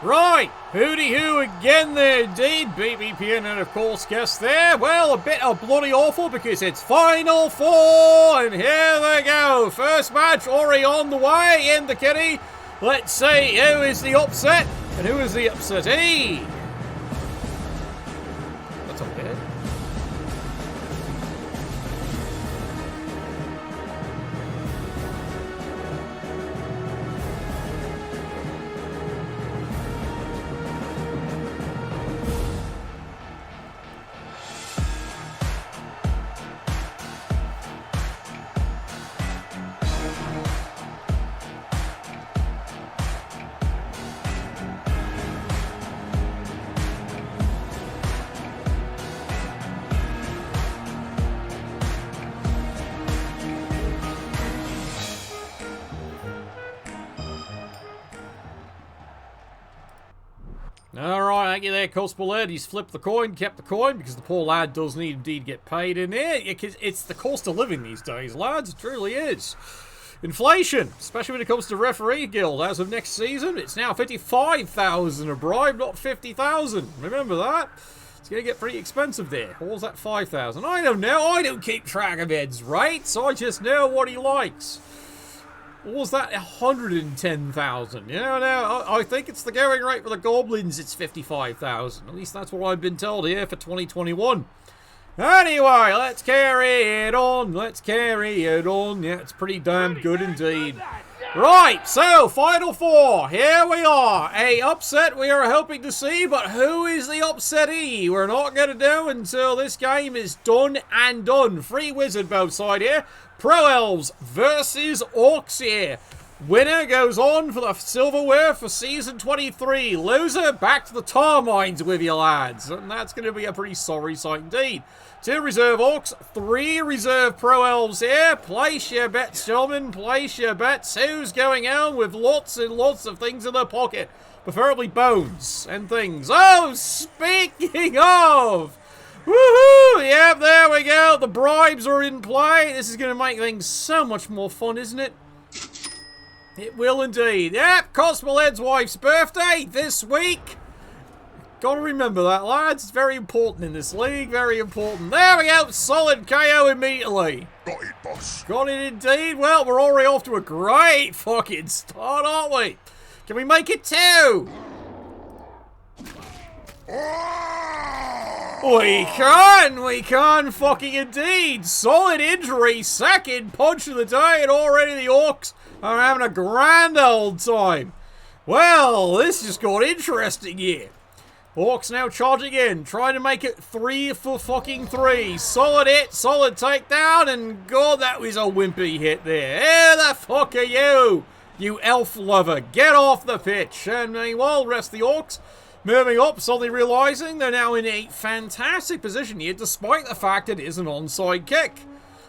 Right, hooty hoo again there indeed. BBPN and of course guest there. Well, a bit of bloody awful because it's Final Four and here they go. First match already on the way in the kitty. Let's see who is the upset and who is the upsettee. That's okay. Alright, thank you there, Constable Ed. He's flipped the coin, kept the coin, because the poor lad does need indeed get paid in there. It's the cost of living these days, lads. It truly is. Inflation, especially when it comes to referee guild. As of next season, it's now 55,000 a bribe, not 50,000. Remember that? It's going to get pretty expensive there. Or was that 5,000? I don't know. I don't keep track of Ed's rates. I just know what he likes. Or was that 110,000? Yeah, no, I think it's the going rate for the goblins. It's 55,000. At least that's what I've been told here for 2021. Anyway, let's carry it on. Let's carry it on. Yeah, it's pretty damn good indeed. Right, so Final Four. Here we are. A upset we are hoping to see, but who is the upsettee? We're not going to know until this game is done and done. Free wizard both side here. Pro Elves versus Orcs here. Winner goes on for the silverware for Season 23. Loser, back to the tar mines with you lads. And that's going to be a pretty sorry sight indeed. 2 reserve Orcs, 3 reserve Pro Elves here. Place your bets, gentlemen. Place your bets. Who's going on with lots and lots of things in their pocket? Preferably bones and things. Oh, speaking of... Woohoo! Yep, there we go. The bribes are in play. This is going to make things so much more fun, isn't it? It will indeed. Yep, Constable Ed's wife's birthday this week. Gotta remember that, lads. It's very important in this league. Very important. There we go. Solid KO immediately. Got it, boss. Got it indeed. Well, we're already off to a great fucking start, aren't we? Can we make it 2? We can fucking indeed. Solid injury, second punch of the day, and already the Orcs are having a grand old time. Well, this just got interesting here. Orcs now charging in, trying to make it 3 for fucking 3. Solid hit, solid takedown, and God, that was a wimpy hit there. Who the fuck are you? You elf lover, get off the pitch. And meanwhile, rest the Orcs moving up, suddenly realising they're now in a fantastic position here, despite the fact it is an onside kick.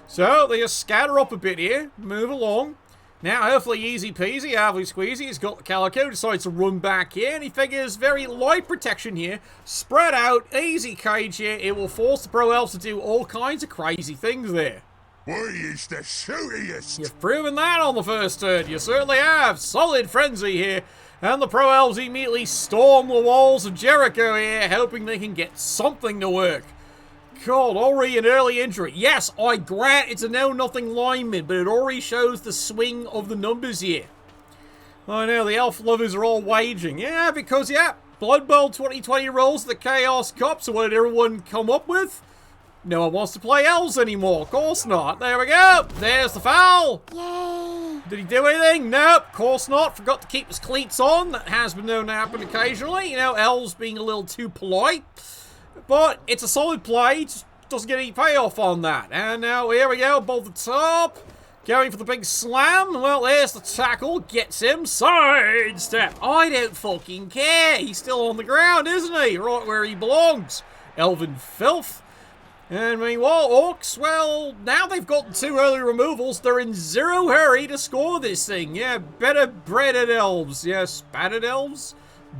So they just scatter up a bit here, move along. Now, hopefully easy peasy, avly squeezy, he's got the Calico, decides to run back here, and he figures very light protection here, spread out, easy cage here, it will force the Pro Elves to do all kinds of crazy things there. We is the shootiest. You've proven that on the first turn, you certainly have. Solid frenzy here. And the Pro Elves immediately storm the walls of Jericho here, hoping they can get something to work. God, already an early injury. Yes, I grant it's a know-nothing lineman, but it already shows the swing of the numbers here. I know, the elf lovers are all waging. Yeah, because, yeah, Blood Bowl 2020 rolls the Chaos Cup, so what did everyone come up with? No one wants to play elves anymore. Of course not. There we go. There's the foul. Yay! Did he do anything? Nope, of course not. Forgot to keep his cleats on. That has been known to happen occasionally. You know, elves being a little too polite. But it's a solid play. Just doesn't get any payoff on that. And now here we go. Above the top. Going for the big slam. Well, there's the tackle. Gets him. Sidestep. I don't fucking care. He's still on the ground, isn't he? Right where he belongs. Elven filth. And meanwhile, Orcs, well, now they've got 2 early removals. They're in zero hurry to score this thing. Yeah, better breaded elves. Yes, battered elves?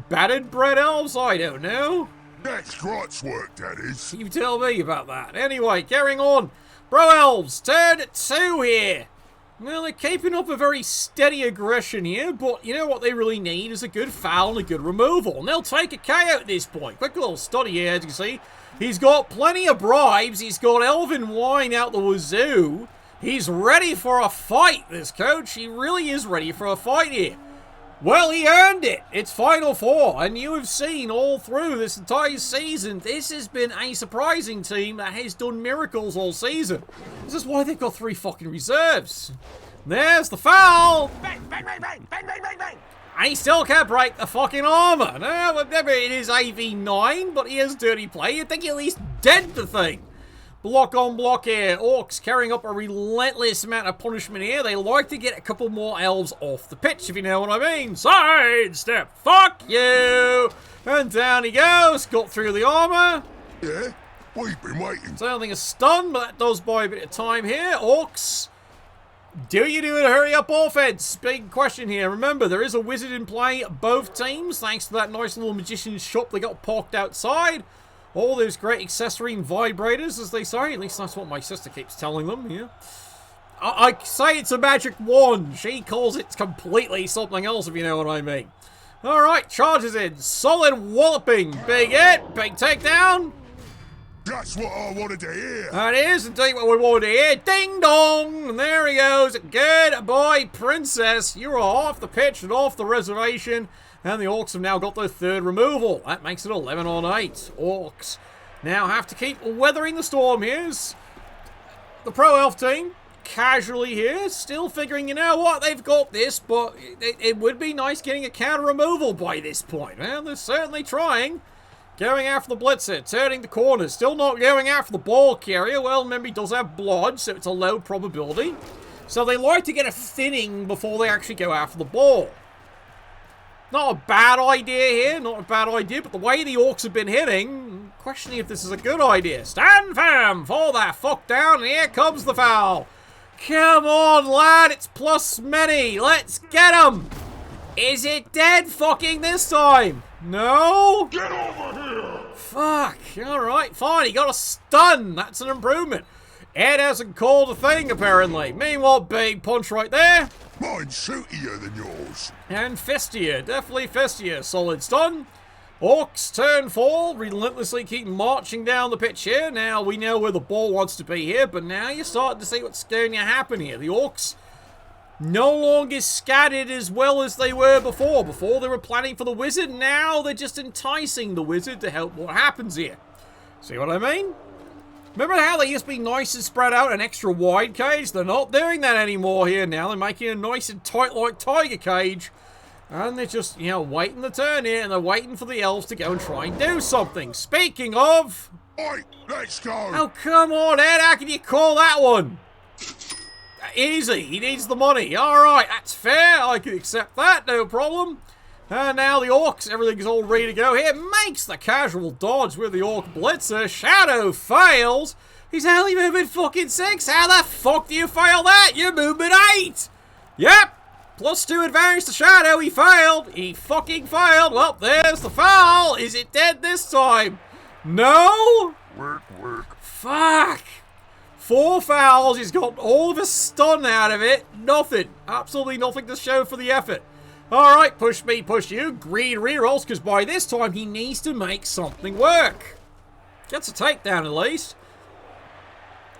Battered bread elves? I don't know. That's Grot's work, that is. You tell me about that. Anyway, carrying on. Pro Elves, turn 2 here. Well, they're keeping up a very steady aggression here, but you know what they really need is a good foul and a good removal. And they'll take a KO at this point. Quick little study here, as you can see. He's got plenty of bribes. He's got elven wine out the wazoo. He's ready for a fight, this coach. He really is ready for a fight here. Well, he earned it. It's Final Four, and you have seen all through this entire season, this has been a surprising team that has done miracles all season. This is why they've got 3 fucking reserves. There's the foul. Bang, bang, bang, bang, bang, bang, bang, bang. And he still can't break the fucking armor. No, it is AV9, but he has dirty play. You'd think he at least dead the thing. Block on block here. Orcs carrying up a relentless amount of punishment here. They like to get a couple more elves off the pitch, if you know what I mean. Sidestep. Fuck you. And down he goes. Got through the armor. Yeah, we've been waiting. So I don't think a stun, but that does buy a bit of time here. Orcs. Do you do a hurry-up offense? Big question here. Remember, there is a wizard in play, both teams, thanks to that nice little magician's shop they got parked outside. All those great accessory and vibrators, as they say. At least that's what my sister keeps telling them, yeah. I say it's a magic wand. She calls it completely something else, if you know what I mean. Alright, charges in. Solid walloping. Big hit. Big takedown. That's what I wanted to hear. That is indeed what we wanted to hear. Ding dong! And there he goes. Good boy, Princess. You are off the pitch and off the reservation. And the Orcs have now got their 3rd removal. That makes it 11 on 8. Orcs now have to keep weathering the storm here. The Pro Elf team, casually here, still figuring, you know what, they've got this, but it would be nice getting a counter removal by this point. Well, they're certainly trying. Going after the blitzer, turning the corners, still not going after the ball carrier. Well, remember, he does have blood, so it's a low probability. So they like to get a thinning before they actually go after the ball. Not a bad idea here, not a bad idea, but the way the Orcs have been hitting, I'm questioning if this is a good idea. Stand firm, fall that fuck down, and here comes the foul. Come on, lad, it's plus many. Let's get him. Is it dead fucking this time? No? Get over here. Fuck, alright, fine, he got a stun. That's an improvement. Ed hasn't called a thing, apparently. Meanwhile, big punch right there. Mine's shootier than yours. And fistier, definitely fistier. Solid stun. Orcs turn 4, relentlessly keep marching down the pitch here. Now we know where the ball wants to be here, but now you're starting to see what's going to happen here. The Orcs no longer scattered as well as they were before. Before they were planning for the wizard, now they're just enticing the wizard to help what happens here. See what I mean? Remember how they used to be nice and spread out and extra wide cage? They're not doing that anymore here now. They're making it nice and tight like tiger cage. And they're just, you know, waiting the turn here, and they're waiting for the elves to go and try and do something. Speaking of... Right, let's go. Oh, come on, Ed. How can you call that one? Easy. He needs the money. All right, that's fair. I can accept that. No problem. And now the Orcs, everything's all ready to go here. Makes the casual dodge with the Orc Blitzer. Shadow fails. He's only moving fucking 6. How the fuck do you fail that? You're moving 8. Yep. +2 advantage to Shadow. He failed. He fucking failed. Well, there's the foul. Is it dead this time? No. Work. Fuck. 4 fouls. He's got all of his stun out of it. Nothing. Absolutely nothing to show for the effort. Alright, push me, push you. Green rerolls, because by this time he needs to make something work. Gets a takedown at least.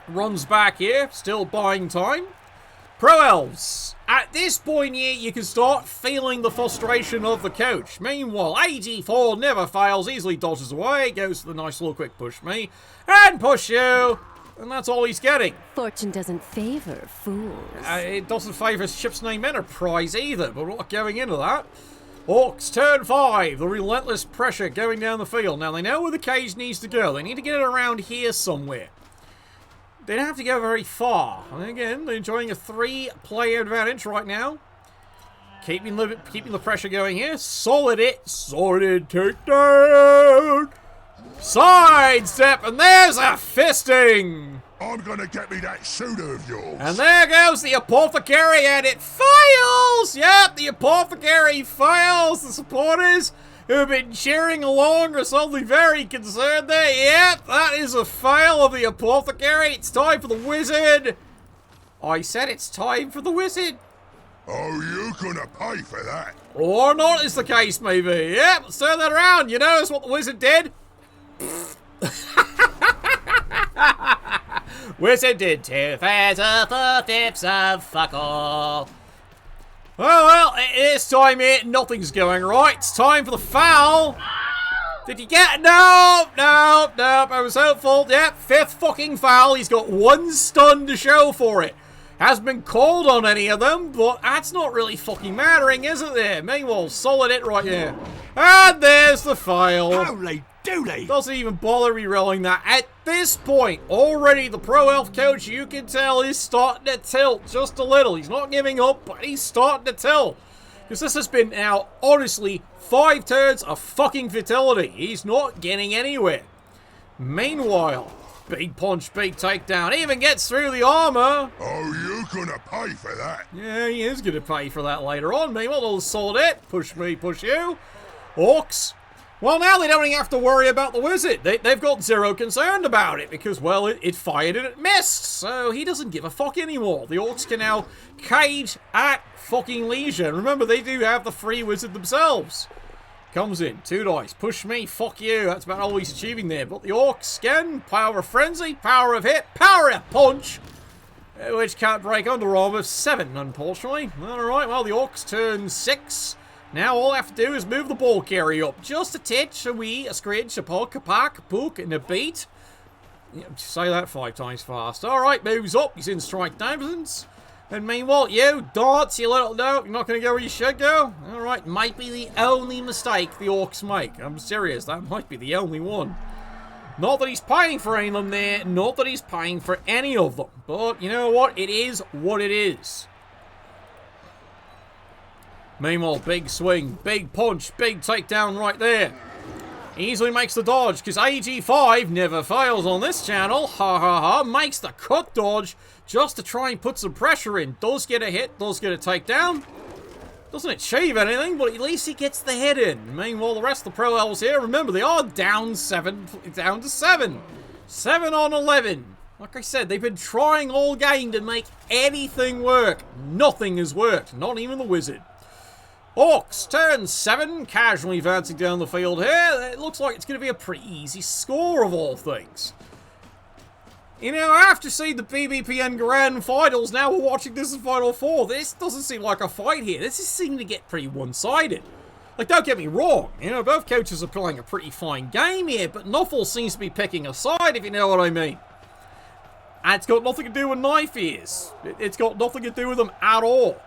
Runs back here, still buying time. Pro Elves. At this point here, you can start feeling the frustration of the coach. Meanwhile, 84 never fails, easily dodges away, goes to the nice little quick push me, and push you. And that's all he's getting. Fortune doesn't favor fools. It doesn't favour Ship's Name Enterprise either, but we're not going into that. Orcs turn 5. The relentless pressure going down the field. Now they know where the cage needs to go. They need to get it around here somewhere. They don't have to go very far. And again, they're enjoying a 3-player advantage right now. Keeping the pressure going here. Solid hit. Solid takedown. Sidestep, and there's a fisting. I'm gonna get me that shooter of yours. And there goes the apothecary, and it fails. Yep, the apothecary fails. The supporters who have been cheering along are suddenly very concerned there. Yep, that is a fail of the apothecary. It's time for the wizard I said it's time for the wizard. Oh, you gonna pay for that? Or not is the case, maybe. Yep, let's turn that around. You notice what the wizard did? Wizard did 2/3 of the fifths of fuck all. Oh, well, it's time here. Nothing's going right. It's time for the foul. Did you get it? No. I was hopeful. Yep, 5th fucking foul. He's got 1 stun to show for it. Hasn't been called on any of them, but that's not really fucking mattering, is it there? Meanwhile, solid it right here. And there's the file. Holy dooly! Doesn't even bother re-rolling that. At this point, already the pro elf coach, you can tell, is starting to tilt just a little. He's not giving up, but he's starting to tilt. Because this has been now, honestly, 5 turns of fucking futility. He's not getting anywhere. Meanwhile, big punch, big takedown. Even gets through the armor. Oh, you gonna pay for that? Yeah, he is going to pay for that later on. Meanwhile, they'll solid it. Push me, push you. Orcs. Well, now they don't even have to worry about the wizard. They've got 0 concern about it because, well, it fired and it missed. So he doesn't give a fuck anymore. The Orcs can now cage at fucking leisure. And remember, they do have the free wizard themselves. Comes in, 2 dice. Push me, fuck you. That's about all he's achieving there. But the Orcs, again, power of frenzy, power of hit, power of punch. Which can't break under armor. 7, unfortunately. Alright, well, the Orcs turn 6. Now all I have to do is move the ball carrier up. Just a titch, a wee, a scridge, a poke, a pack, a poke, and a beat. Yeah, say that 5 times fast. Alright, moves up. He's in strike distance. And meanwhile, you, darts, you little dope. You're not going to go where you should go? Alright, might be the only mistake the Orcs make. I'm serious, that might be the only one. Not that he's paying for any of them there. Not that he's paying for any of them. But you know what? It is what it is. Meanwhile, big swing, big punch, big takedown right there. Easily makes the dodge, because AG5 never fails on this channel. Ha ha ha. Makes the cut dodge just to try and put some pressure in. Does get a hit, does get a takedown. Doesn't achieve anything, but at least he gets the hit in. Meanwhile, the rest of the pro elves here, remember, they are down to 7. 7 on 11. Like I said, they've been trying all game to make anything work. Nothing has worked, not even the wizard. Orcs, turn 7, casually advancing down the field here. It looks like it's going to be a pretty easy score of all things. You know, after seeing the BBPN Grand Finals, now we're watching this in Final 4. This doesn't seem like a fight here. This is seeming to get pretty one-sided. Like, don't get me wrong. You know, both coaches are playing a pretty fine game here, but Nuffle seems to be picking a side, if you know what I mean. And it's got nothing to do with knife ears. It's got nothing to do with them at all.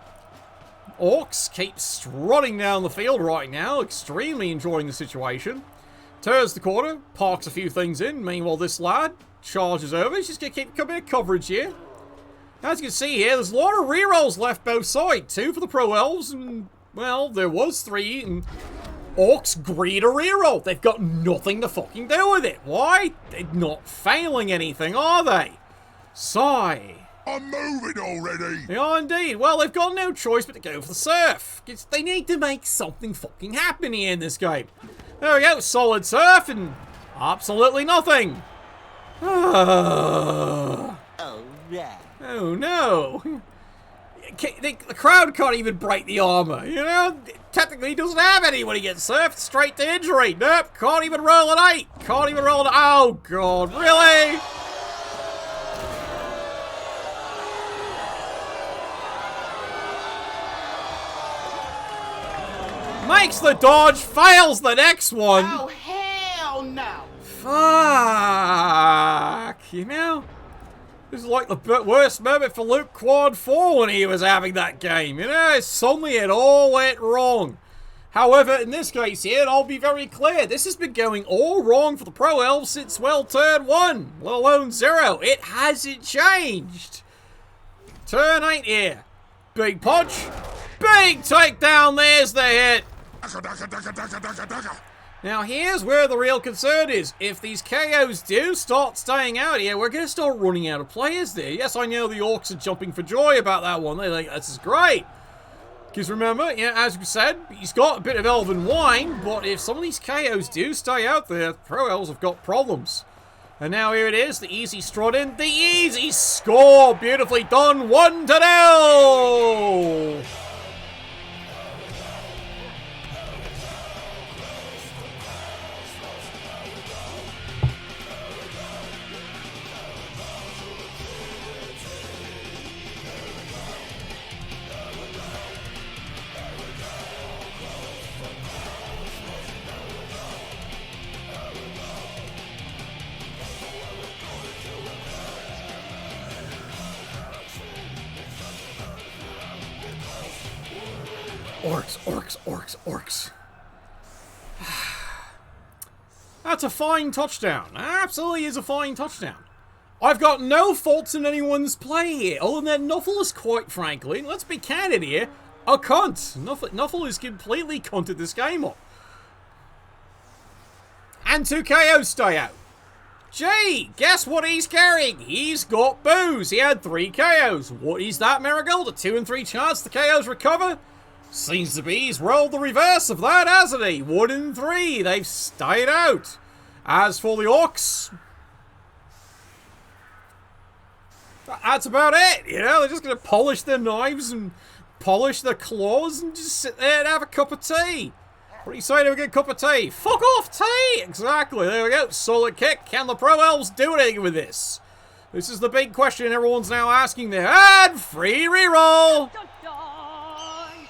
Orcs keep strutting down the field right now, extremely enjoying the situation. Turns the corner, parks a few things in. Meanwhile, this lad charges over. He's just going to keep a bit of coverage here. As you can see here, there's a lot of rerolls left both sides. 2 for the Pro Elves, and, well, there was 3, and Orcs greed a reroll. They've got nothing to fucking do with it. Why? They're not failing anything, are they? Sigh. I'm moving already! They are indeed. Well, they've got no choice but to go for the surf. They need to make something fucking happen here in this game. There we go, solid surf and absolutely nothing. Oh no. The crowd can't even break the armor, you know? Technically he doesn't have any when he gets surfed. Straight to injury. Nope, can't even roll an 8. Can't even roll an... Oh god, really? Makes the dodge, fails the next one. Oh, hell no. Fuck. You know? This is like the worst moment for Luke Quad 4 when he was having that game. You know, suddenly it all went wrong. However, in this case here, I'll be very clear. This has been going all wrong for the Pro Elves since, well, turn 1, let alone 0. It hasn't changed. Turn 8 here. Big punch. Big takedown. There's the hit. Now here's where the real concern is. If these KOs do start staying out here, we're going to start running out of players there. Yes, I know the Orcs are jumping for joy about that one. They're like, this is great. Because remember, yeah, as we said, he's got a bit of Elven wine, but if some of these KOs do stay out there, Pro Elves have got problems. And now here it is, the easy strut in, the easy score, beautifully done, 1-0. Orcs, orcs, orcs, orcs. That's a fine touchdown. Absolutely is a fine touchdown. I've got no faults in anyone's play here, other than Nuffle is, quite frankly, let's be candid here, a cunt. Nuffle is completely cunted this game up. And 2 KOs stay out. Gee, guess what he's carrying? He's got booze. He had 3 KOs. What is that, Marigold? A 2 in 3 chance the KOs recover? Seems to be he's rolled the reverse of that, hasn't he? 1 in 3. They've stayed out. As for the Orcs, that's about it. You know, they're just going to polish their knives and polish their claws and just sit there and have a cup of tea. What do you say to a good cup of tea? Fuck off tea! Exactly. There we go. Solid kick. Can the Pro Elves do anything with this? This is the big question everyone's now asking there. And free reroll!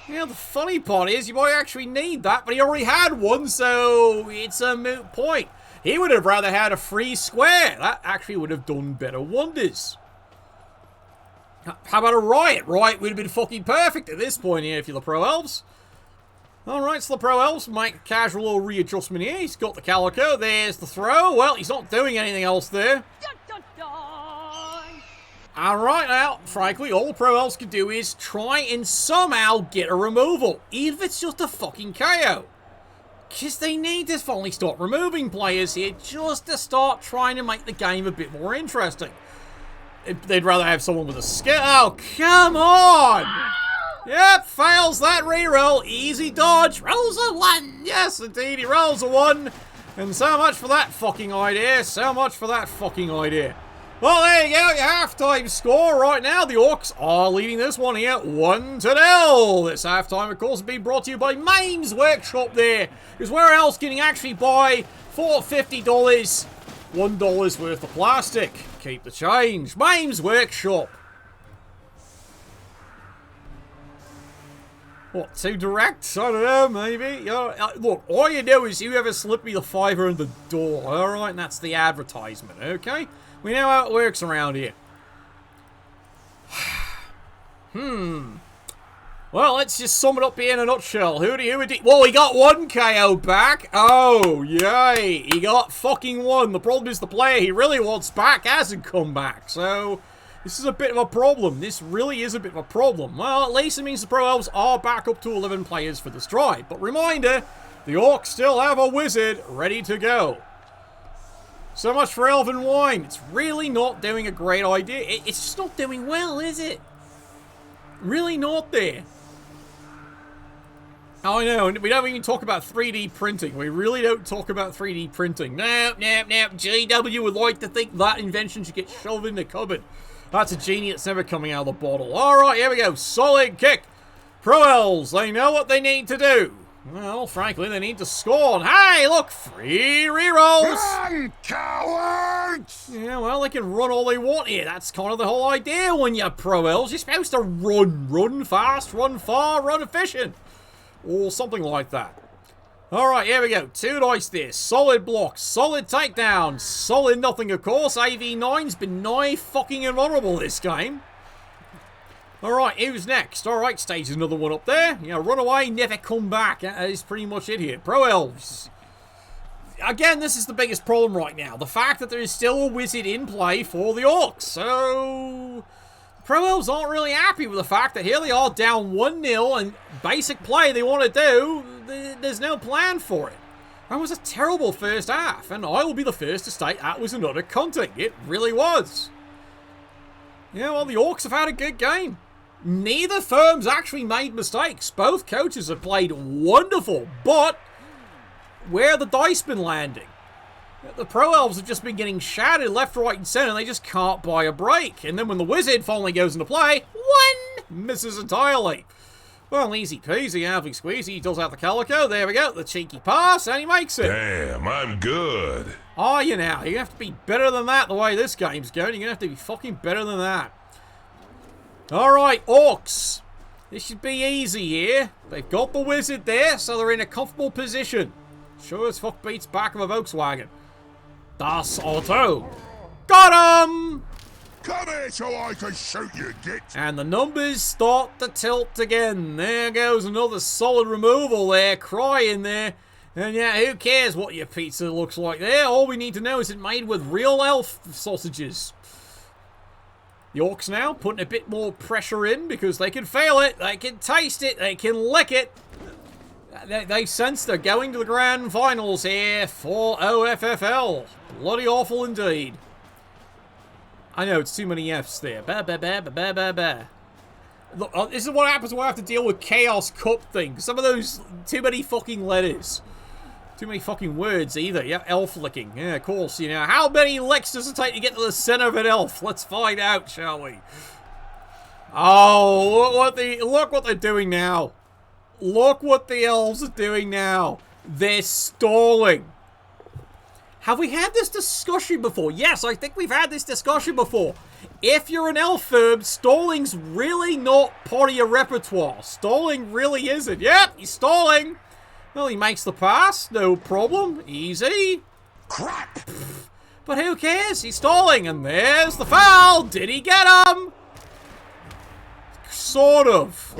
Yeah, the funny part is you might actually need that, but he already had one, so it's a moot point. He would have rather had a free square. That actually would have done better wonders. How about a riot? Riot would have been fucking perfect at this point here if you're the Pro Elves. Alright, so the Pro Elves make a casual little readjustment here. He's got the Calico. There's the throw. Well, he's not doing anything else there. Alright, now, frankly, all the Pro Elves can do is try and somehow get a removal. Even if it's just a fucking KO. Because they need to finally start removing players here just to start trying to make the game a bit more interesting. They'd rather have someone with a skill. Oh, come on! Yep, fails that reroll. Easy dodge. Rolls a 1. Yes, indeed, he rolls a 1. And so much for that fucking idea. So much for that fucking idea. Well, there you go, your halftime score right now. The Orcs are leading this one here 1-0. This halftime, of course, is being brought to you by Maim's Workshop there. Because where else can you actually buy for $50 $1 worth of plastic? Keep the change. Maim's Workshop. What, too direct? I don't know, maybe. Look, all you do is you ever slip me the $5 in the door, alright? And that's the advertisement, okay? We know how it works around here. Well, let's just sum it up here in a nutshell. Who did? Well, he got 1 KO back. Oh, yay. He got fucking 1. The problem is the player he really wants back hasn't come back. So, this is a bit of a problem. This really is a bit of a problem. Well, at least it means the Pro Elves are back up to 11 players for the stride. But reminder, the Orcs still have a wizard ready to go. So much for Elven Wine. It's really not doing a great idea. It's just not doing well, is it? Really not there. Oh, I know. We don't even talk about 3D printing. We really don't talk about 3D printing. No. GW would like to think that invention should get shoved in the cupboard. That's a genie that's never coming out of the bottle. Alright, here we go. Solid kick. Pro Elves, they know what they need to do. Well, frankly, they need to score. And hey, look, free rerolls. Run, cowards! Yeah, well, they can run all they want here. That's kind of the whole idea when you're Pro Elves. You're supposed to run. Run fast, run far, run efficient. Or something like that. Alright, here we go. 2 dice there. Solid blocks. Solid takedown. Solid nothing, of course. AV9's been nigh fucking invulnerable this game. Alright, who's next? Alright, stage another one up there. You know, run away, never come back. That is pretty much it here. Pro Elves. Again, this is the biggest problem right now. The fact that there is still a wizard in play for the Orcs. So, Pro Elves aren't really happy with the fact that here they are down 1-0 and basic play they want to do, there's no plan for it. That was a terrible first half, and I will be the first to state that was another cunting. It really was. Yeah, well, the Orcs have had a good game. Neither firm's actually made mistakes. Both coaches have played wonderful, but where have the dice been landing? The Pro Elves have just been getting shattered left, right, and centre, and they just can't buy a break. And then when the Wizard finally goes into play, one misses entirely. Well, easy peasy, halfly squeezy. He does out the Calico. There we go. The cheeky pass, and he makes it. Damn, I'm good. Are you now? You have to be better than that the way this game's going. You're going to have to be fucking better than that. Alright, Orcs. This should be easy here. They've got the Wizard there, so they're in a comfortable position. Sure as fuck beats back of a Volkswagen. Das Auto. Got him! Come here so I can shoot you, git. And the numbers start to tilt again. There goes another solid removal there, crying there. And yeah, who cares what your pizza looks like there? All we need to know is it made with real elf sausages. The Orcs now putting a bit more pressure in because they can feel it, they can taste it, they can lick it. They sense they're going to the grand finals here for OFFL. Bloody awful indeed. I know, it's too many F's there. Ba ba ba ba ba ba ba. Look, this is what happens when I have to deal with Chaos Cup things. Some of those, too many fucking letters. Too many fucking words either. Yeah, elf licking. Yeah, of course, you know. How many licks does it take to get to the center of an elf? Let's find out, shall we? Oh, look what they're doing now. Look what the elves are doing now. They're stalling. Have we had this discussion before? Yes, I think we've had this discussion before. If you're an elf firm, stalling's really not part of your repertoire. Stalling really isn't. Yep, he's stalling. Well, he makes the pass. No problem. Easy. Crap! But who cares? He's stalling. And there's the foul. Did he get him? Sort of.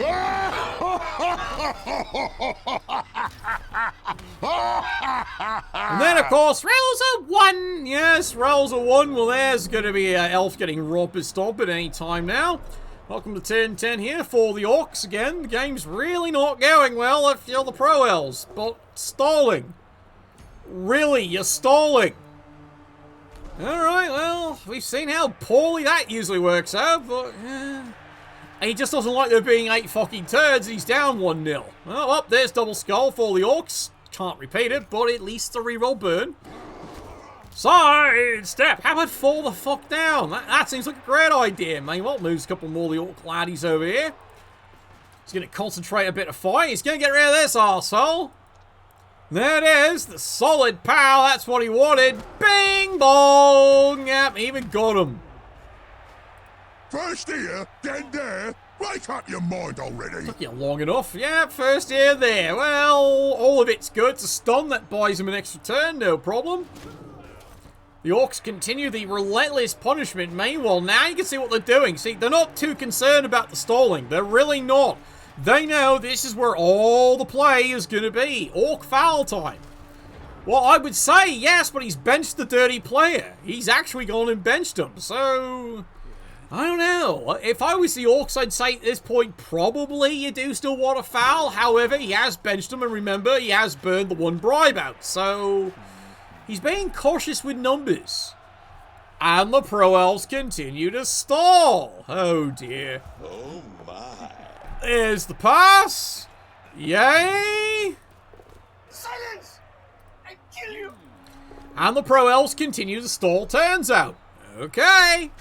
And then, of course, rails are 1. Yes, rails are 1. Well, there's going to be an elf getting romped stomped at any time now. Welcome to turn 10 here for the Orcs again. The game's really not going well if you're the Pro Elves, but stalling. Really, you're stalling. Alright, well, we've seen how poorly that usually works out, but he just doesn't like there being 8 fucking turns. He's down 1-0. Well, up there's double skull for the Orcs. Can't repeat it, but at least the reroll burn. Side step. How about fall the fuck down? That seems like a great idea, man. Well, moves a couple more of the Orc laddies over here. He's going to concentrate a bit of fire. He's going to get rid of this arsehole. There it is. The solid pow. That's what he wanted. Bing bong. Yep, even got him. First here, then there. Wake up your mind already. Took you long enough. Yeah, first here, there. Well, all of it's good. It's a stun that buys him an extra turn. No problem. The Orcs continue the relentless punishment. Meanwhile, now you can see what they're doing. See, they're not too concerned about the stalling. They're really not. They know this is where all the play is going to be. Orc foul time. Well, I would say yes, but he's benched the dirty player. He's actually gone and benched him. So, I don't know. If I was the Orcs, I'd say at this point, probably you do still want a foul. However, he has benched him, and remember, he has burned the 1 bribe out. So, he's being cautious with numbers. And the Pro Elves continue to stall. Oh, dear. Oh, my. There's the pass. Yay. Silence! I kill you! And the Pro Elves continue to stall turns out. Okay.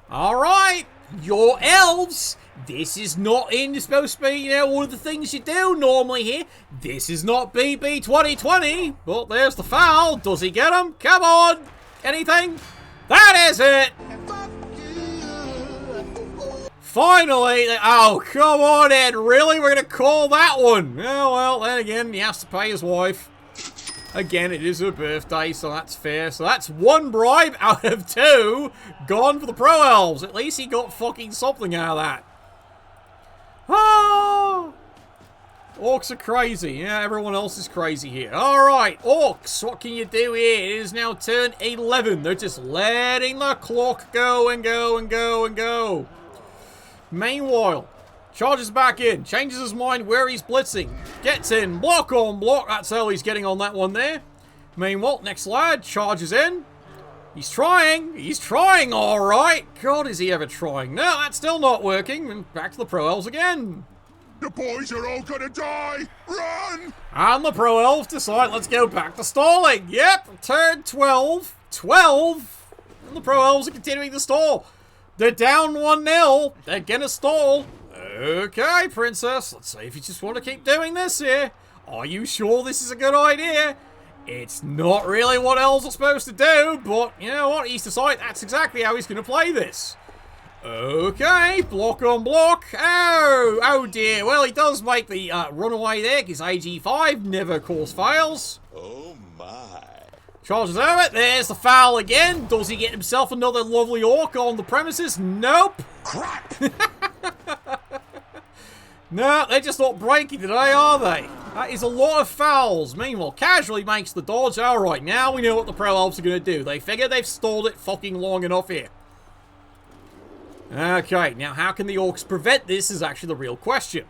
Alright. Your Elves. This is not supposed to be, you know, one of the things you do normally here. This is not BB 2020. But there's the foul. Does he get him? Come on. Anything? That is it. Finally. Oh, come on, Ed. Really? We're going to call that one? Oh, well, then again, he has to pay his wife. Again, it is her birthday, so that's fair. So that's 1 bribe out of 2 gone for the Pro Elves. At least he got fucking something out of that. Ah! Orcs are crazy. Yeah, everyone else is crazy here. Alright, Orcs, what can you do here? It is now turn 11. They're just letting the clock go and go and go and go. Meanwhile, charges back in, changes his mind where he's blitzing, gets in, block on block. That's how he's getting on that one there. Meanwhile, next lad charges in. He's trying, alright. God, is he ever trying? No, that's still not working. And back to the Pro Elves again. The boys are all gonna die! Run! And the Pro Elves decide, let's go back to stalling. Yep, turn 12. 12? And the Pro Elves are continuing to stall. They're down 1-0. They're gonna stall. Okay, Princess, let's see if you just want to keep doing this here. Are you sure this is a good idea? It's not really what elves are supposed to do, but you know what? He's decided that's exactly how he's going to play this. Okay, block on block. Oh dear. Well, he does make the runaway there, because AG5 never cause fails. Oh my. Charges over. There's the foul again. Does he get himself another lovely orc on the premises? Nope. Crap! No, they're just not breaking today, are they? That is a lot of fouls. Meanwhile, Casually makes the dodge. Alright, now we know what the Pro Elves are going to do. They figure they've stalled it fucking long enough here. Okay, now how can the Orcs prevent this is actually the real question.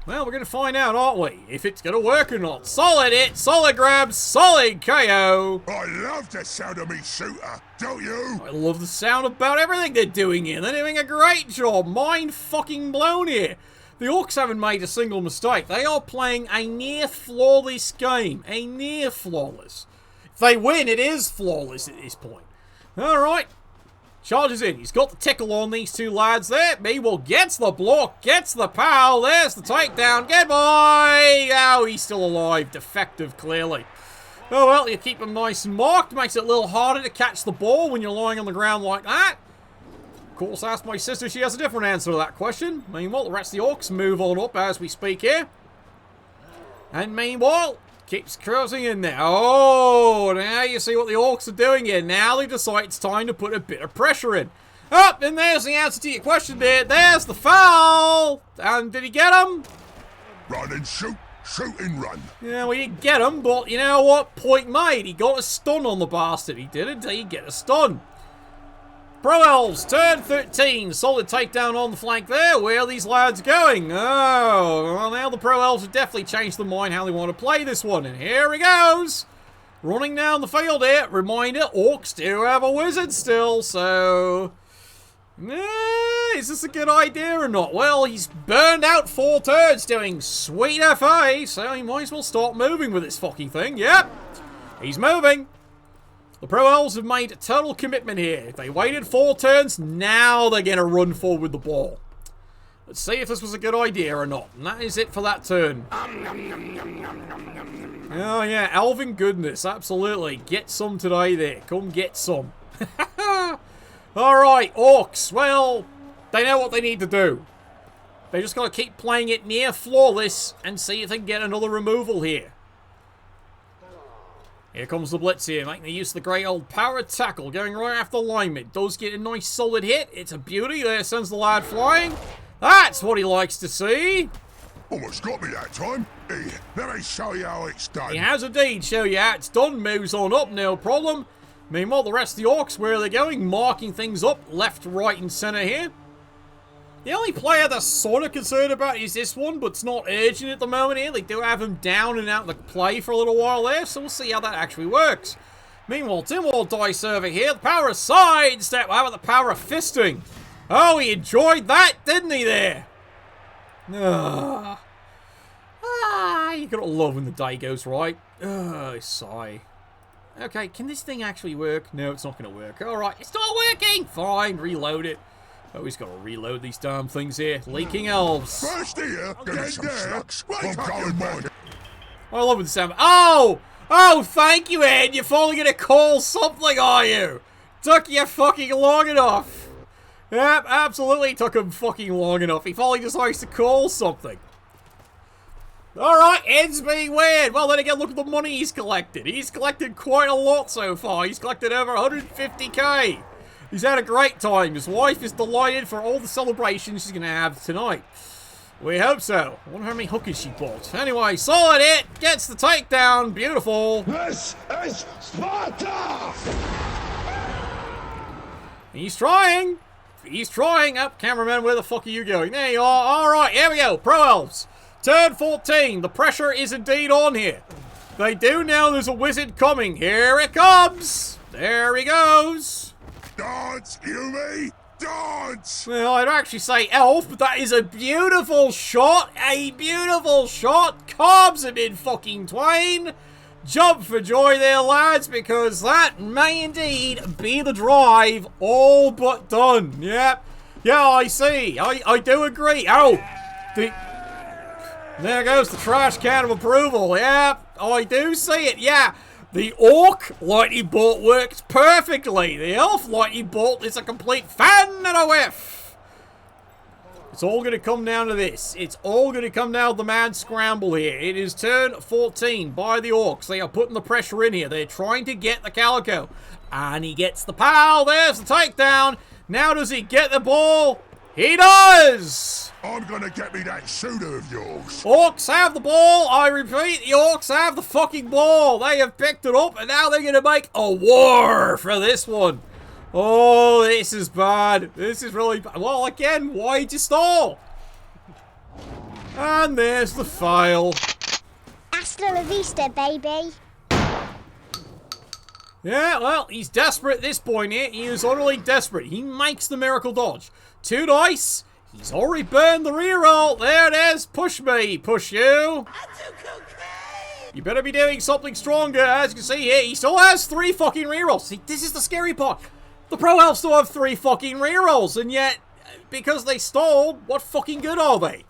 Well, we're going to find out, aren't we? If it's going to work or not. Solid hit, solid grab, solid KO. I love the sound of me shooter, don't you? I love the sound about everything they're doing here. They're doing a great job. Mind fucking blown here. The Orcs haven't made a single mistake. They are playing a near-flawless game. A near-flawless. If they win, it is flawless at this point. Alright. Charges in. He's got the tickle on these two lads there. Meanwhile, gets the block, gets the pow. There's the takedown. Goodbye. Oh, he's still alive. Defective, clearly. Oh, well, you keep him nice and marked. Makes it a little harder to catch the ball when you're lying on the ground like that. Of course, ask my sister. She has a different answer to that question. Meanwhile, the rest of the Orcs move on up as we speak here. And meanwhile, keeps cruising in there. Oh, now you see what the Orcs are doing here. Now they decide it's time to put a bit of pressure in. Oh, and there's the answer to your question there. There's the foul. And did he get him? Run and shoot, shoot and run. Yeah, we didn't get him, but you know what? Point made. He got a stun on the bastard. He did indeed get a stun. Pro Elves, turn 13. Solid takedown on the flank there. Where are these lads going? Oh, well, now the Pro Elves have definitely changed their mind how they want to play this one. And here he goes. Running down the field here. Reminder, Orcs do have a wizard still, so... is this a good idea or not? Well, he's burned out 4 turns doing sweet FA, so he might as well start moving with this fucking thing. Yep, he's moving. The Pro Elves have made a total commitment here. If they waited 4 turns, now they're going to run forward with the ball. Let's see if this was a good idea or not. And that is it for that turn. Oh yeah, Elven goodness, absolutely. Get some today there. Come get some. Alright, Orcs. Well, they know what they need to do. They just got to keep playing it near flawless and see if they can get another removal here. Here comes the blitz here, making the use of the great old power tackle, going right after the lineman. Does get a nice solid hit. It's a beauty. There sends the lad flying. That's what he likes to see. Almost got me that time. Hey, let me show you how it's done. He has indeed show you how it's done. Moves on up, no problem. Meanwhile, the rest of the Orcs, where are they going? Marking things up left, right, and centre here. The only player that's sort of concerned about is this one, but it's not urgent at the moment here. They do have him down and out of the play for a little while there, so we'll see how that actually works. Meanwhile, Timor dice over here. The power of sidestep. How about the power of fisting? Oh, he enjoyed that, didn't he there? You gotta love when the day goes right. Sigh. Okay, can this thing actually work? No, it's not gonna work. Alright, it's not working! Fine, reload it. Oh, he's got to reload these damn things here. Leaking elves. First here, then there. I'm going back. I love it sound. Oh! Oh, thank you, Ed. You're finally going to call something, are you? Took you fucking long enough. Yep, absolutely took him fucking long enough. He finally decides to call something. Alright, Ed's being weird. Well, then again, look at the money he's collected. He's collected quite a lot so far. He's collected over 150k. He's had a great time. His wife is delighted for all the celebrations she's going to have tonight. We hope so. I wonder how many hookers she bought. Anyway, solid hit. Gets the takedown. Beautiful. This is Sparta! He's trying. He's trying. Up, cameraman, where the fuck are you going? There you are. All right, here we go. Pro Elves. Turn 14. The pressure is indeed on here. They do know there's a wizard coming. Here it comes. There he goes. Dance, you me? dance! Well, I'd actually say elf, but that is a beautiful shot. A beautiful shot. Carbs have been fucking twain. Jump for joy there, lads, because that may indeed be the drive all but done. Yep. Yeah, I see. I do agree. Oh, there goes the trash can of approval. Yep, I do see it. Yeah. The orc lightning bolt works perfectly. The elf lightning bolt is a complete fan and a whiff. It's all going to come down to this. It's all going to come down to the mad scramble here. It is turn 14 by the orcs. They are putting the pressure in here. They're trying to get the Calico. And he gets the pal. There's the takedown. Now does he get the ball? He does! I'm gonna get me that shooter of yours. Orcs have the ball. I repeat, the Orcs have the fucking ball. They have picked it up, and now they're going to make a war for this one. Oh, this is bad. This is really bad. Well, again, why'd you stall? And there's the fail. Hasta la vista, baby. Yeah, well, he's desperate at this point here. He is utterly desperate. He makes the miracle dodge. 2 dice. He's already burned the reroll. There it is. Push me. Push you. You better be doing something stronger. As you can see here, he still has 3 fucking rerolls. See, this is the scary part. The Pro Elves still have 3 fucking rerolls, and yet, because they stalled, what fucking good are they?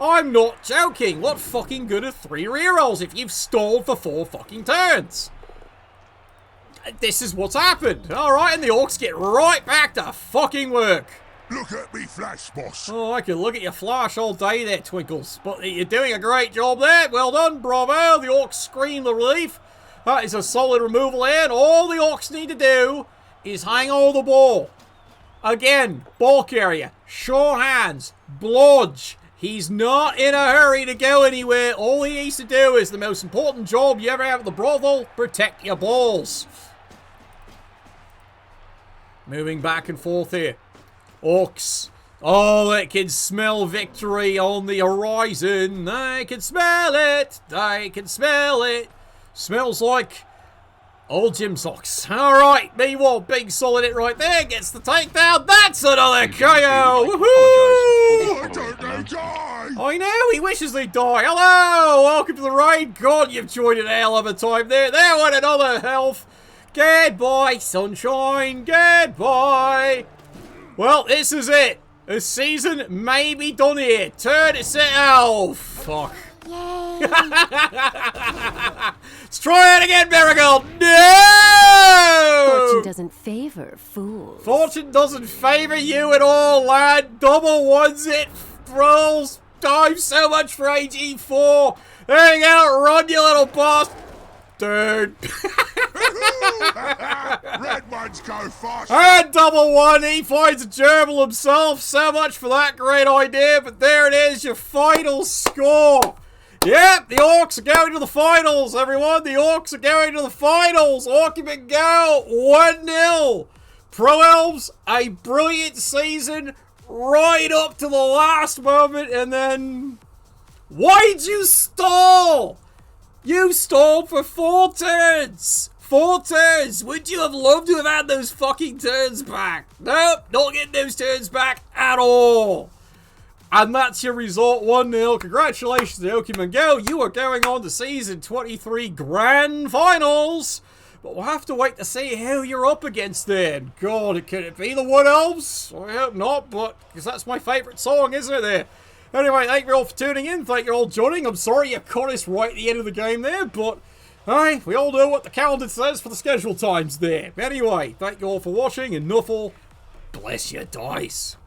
I'm not joking. What fucking good are 3 rerolls if you've stalled for 4 fucking turns? This is what's happened. Alright, and the Orcs get right back to fucking work. Look at me flash, boss. Oh, I can look at your flash all day there, Twinkles. But you're doing a great job there. Well done, bravo. The Orcs scream the relief. That is a solid removal there. And all the Orcs need to do is hang on the ball. Again, ball carrier, sure hands, blodge. He's not in a hurry to go anywhere. All he needs to do is the most important job you ever have at the brothel, protect your balls. Moving back and forth here. Orcs. Oh, they can smell victory on the horizon. They can smell it. They can smell it. Smells like old gym socks. Alright, meanwhile, big solid hit right there. Gets the takedown. That's another KO. Woohoo! Why don't they die? I know, he wishes they die. Hello, welcome to the raid. God, you've joined an hell of a time there. There went another health. Goodbye, sunshine. Goodbye. Well, this is it. The season may be done here. Turn it. Oh, fuck. Yay. Let's try it again, Marigold. No! Fortune doesn't favor fools. Fortune doesn't favor you at all, lad. Double ones it. Rolls. Dive so much for AG4. There you go. Run, you little boss. Dude. Red ones go fast. And double one, he finds a gerbil himself. So much for that great idea, but there it is, your final score. Yep, the Orcs are going to the finals, everyone. The Orcs are going to the finals. Orchmen go 1-0. Pro Elves, a brilliant season right up to the last moment, and then why'd you stall? You stalled for 4 turns. 4 turns. Would you have loved to have had those fucking turns back? Nope, not getting those turns back at all. And that's your result, 1-0. Congratulations to Okiman Go. You are going on to Season 23 Grand Finals. But we'll have to wait to see who you're up against then. God, could it be the Wood Elves? I hope not, but because that's my favourite song, isn't it there? Anyway, thank you all for tuning in. Thank you all for joining. I'm sorry you caught us right at the end of the game there, but hey, we all know what the calendar says for the schedule times there. Anyway, thank you all for watching, and Nuffle, bless your dice.